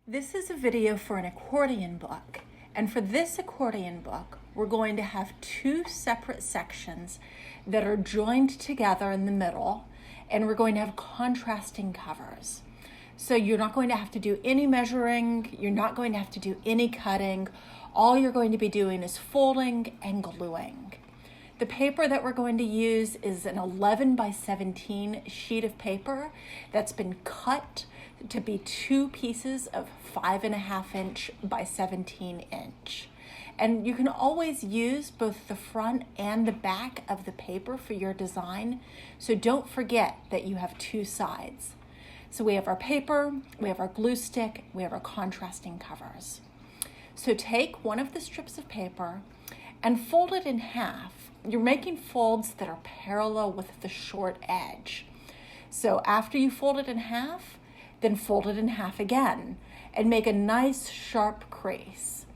This is a video for an accordion book, and for this accordion book, we're going to have two separate sections that are joined together in the middle, and we're going to have contrasting covers. So you're not going to have to do any measuring, you're not going to have to do any cutting. All you're going to be doing is folding and gluing. The paper that we're going to use is an 11 by 17 sheet of paper that's been cut to be two pieces of 5.5 inch by 17 inch. And you can always use both the front and the back of the paper for your design. So don't forget that you have two sides. So we have our paper, we have our glue stick, we have our contrasting covers. So take one of the strips of paper and fold it in half. You're making folds that are parallel with the short edge. So after you fold it in half, then fold it in half again and make a nice sharp crease.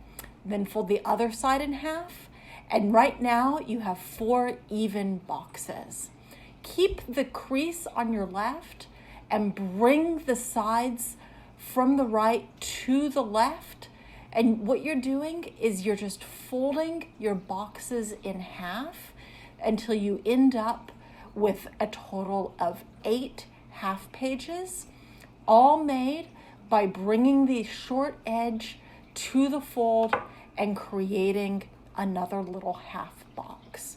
Then fold the other side in half, and right now you have 4 even boxes. Keep the crease on your left and bring the sides from the right to the left. And what you're doing is you're just folding your boxes in half until you end up with a total of 8 half pages, all made by bringing the short edge to the fold and creating another little half box.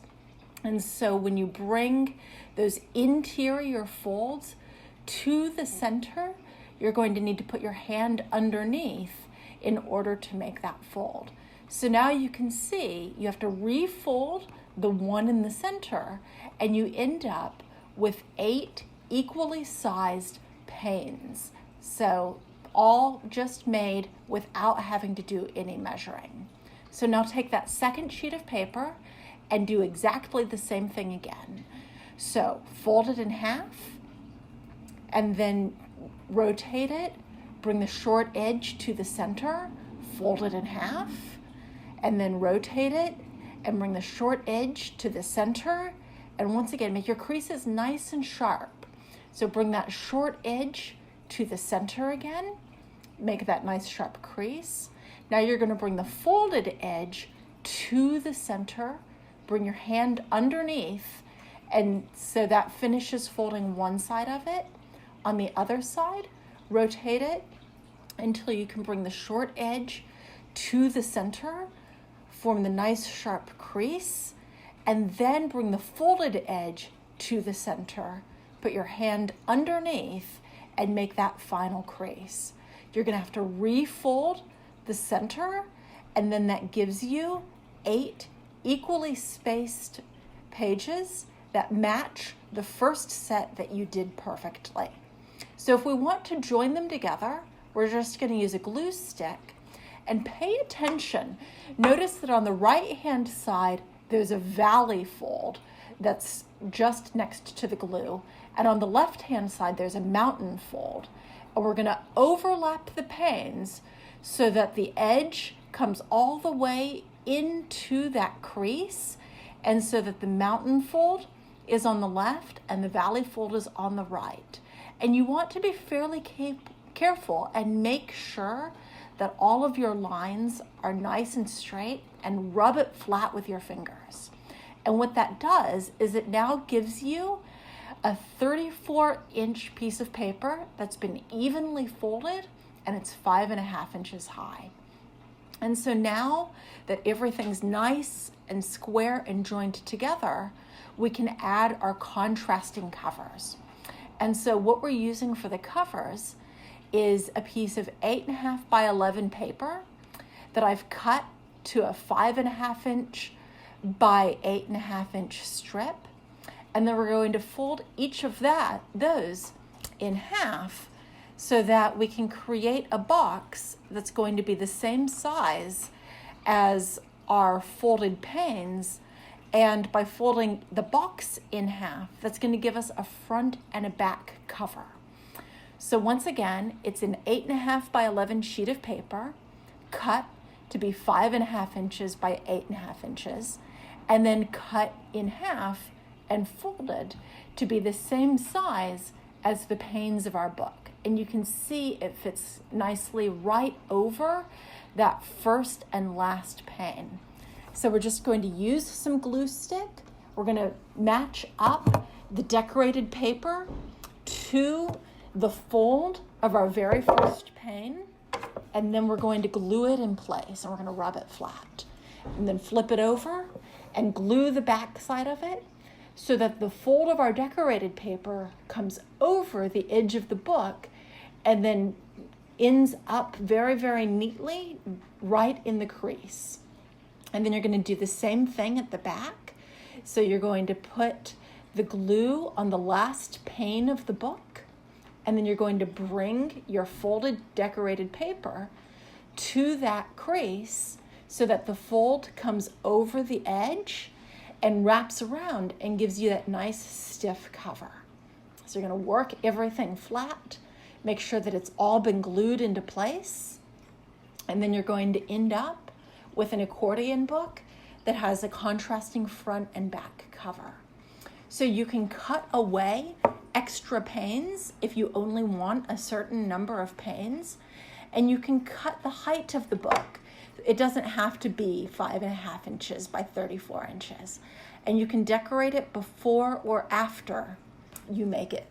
And so when you bring those interior folds to the center, you're going to need to put your hand underneath in order to make that fold. So now you can see you have to refold the one in the center, and you end up with 8 equally sized panes. So all just made without having to do any measuring. So now take that second sheet of paper and do exactly the same thing again. So fold it in half and then rotate it. Bring the short edge to the center, fold it in half, and then rotate it and bring the short edge to the center. And once again, make your creases nice and sharp. So bring that short edge to the center again, make that nice sharp crease. Now you're going to bring the folded edge to the center, bring your hand underneath, and so that finishes folding one side of it. On the other side, rotate it until you can bring the short edge to the center, form the nice sharp crease, and then bring the folded edge to the center. Put your hand underneath and make that final crease. You're going to have to refold the center, and then that gives you 8 equally spaced pages that match the first set that you did perfectly. So if we want to join them together, we're just going to use a glue stick and pay attention. Notice that on the right-hand side, there's a valley fold that's just next to the glue. And on the left-hand side, there's a mountain fold. And we're going to overlap the panes so that the edge comes all the way into that crease, and so that the mountain fold is on the left and the valley fold is on the right. And you want to be fairly careful and make sure that all of your lines are nice and straight, and rub it flat with your fingers. And what that does is it now gives you a 34-inch piece of paper that's been evenly folded, and it's 5.5 inches high. And so now that everything's nice and square and joined together, we can add our contrasting covers. And so what we're using for the covers is a piece of 8.5 by 11 paper that I've cut to a 5.5 inch by 8.5 inch strip. And then we're going to fold each of those in half so that we can create a box that's going to be the same size as our folded panes. And by folding the box in half, that's going to give us a front and a back cover. So once again, it's an 8.5 by 11 sheet of paper, cut to be 5.5 inches by 8.5 inches, and then cut in half and folded to be the same size as the panes of our book. And you can see it fits nicely right over that first and last pane. So we're just going to use some glue stick. We're going to match up the decorated paper to the fold of our very first pane, and then we're going to glue it in place, and we're going to rub it flat. And then flip it over and glue the back side of it so that the fold of our decorated paper comes over the edge of the book and then ends up very, very neatly right in the crease. And then you're going to do the same thing at the back. So you're going to put the glue on the last pane of the book, and then you're going to bring your folded decorated paper to that crease so that the fold comes over the edge and wraps around and gives you that nice stiff cover. So you're going to work everything flat, make sure that it's all been glued into place, and then you're going to end up with an accordion book that has a contrasting front and back cover. So you can cut away extra panes if you only want a certain number of panes, and you can cut the height of the book. It doesn't have to be 5.5 inches by 34 inches. And you can decorate it before or after you make it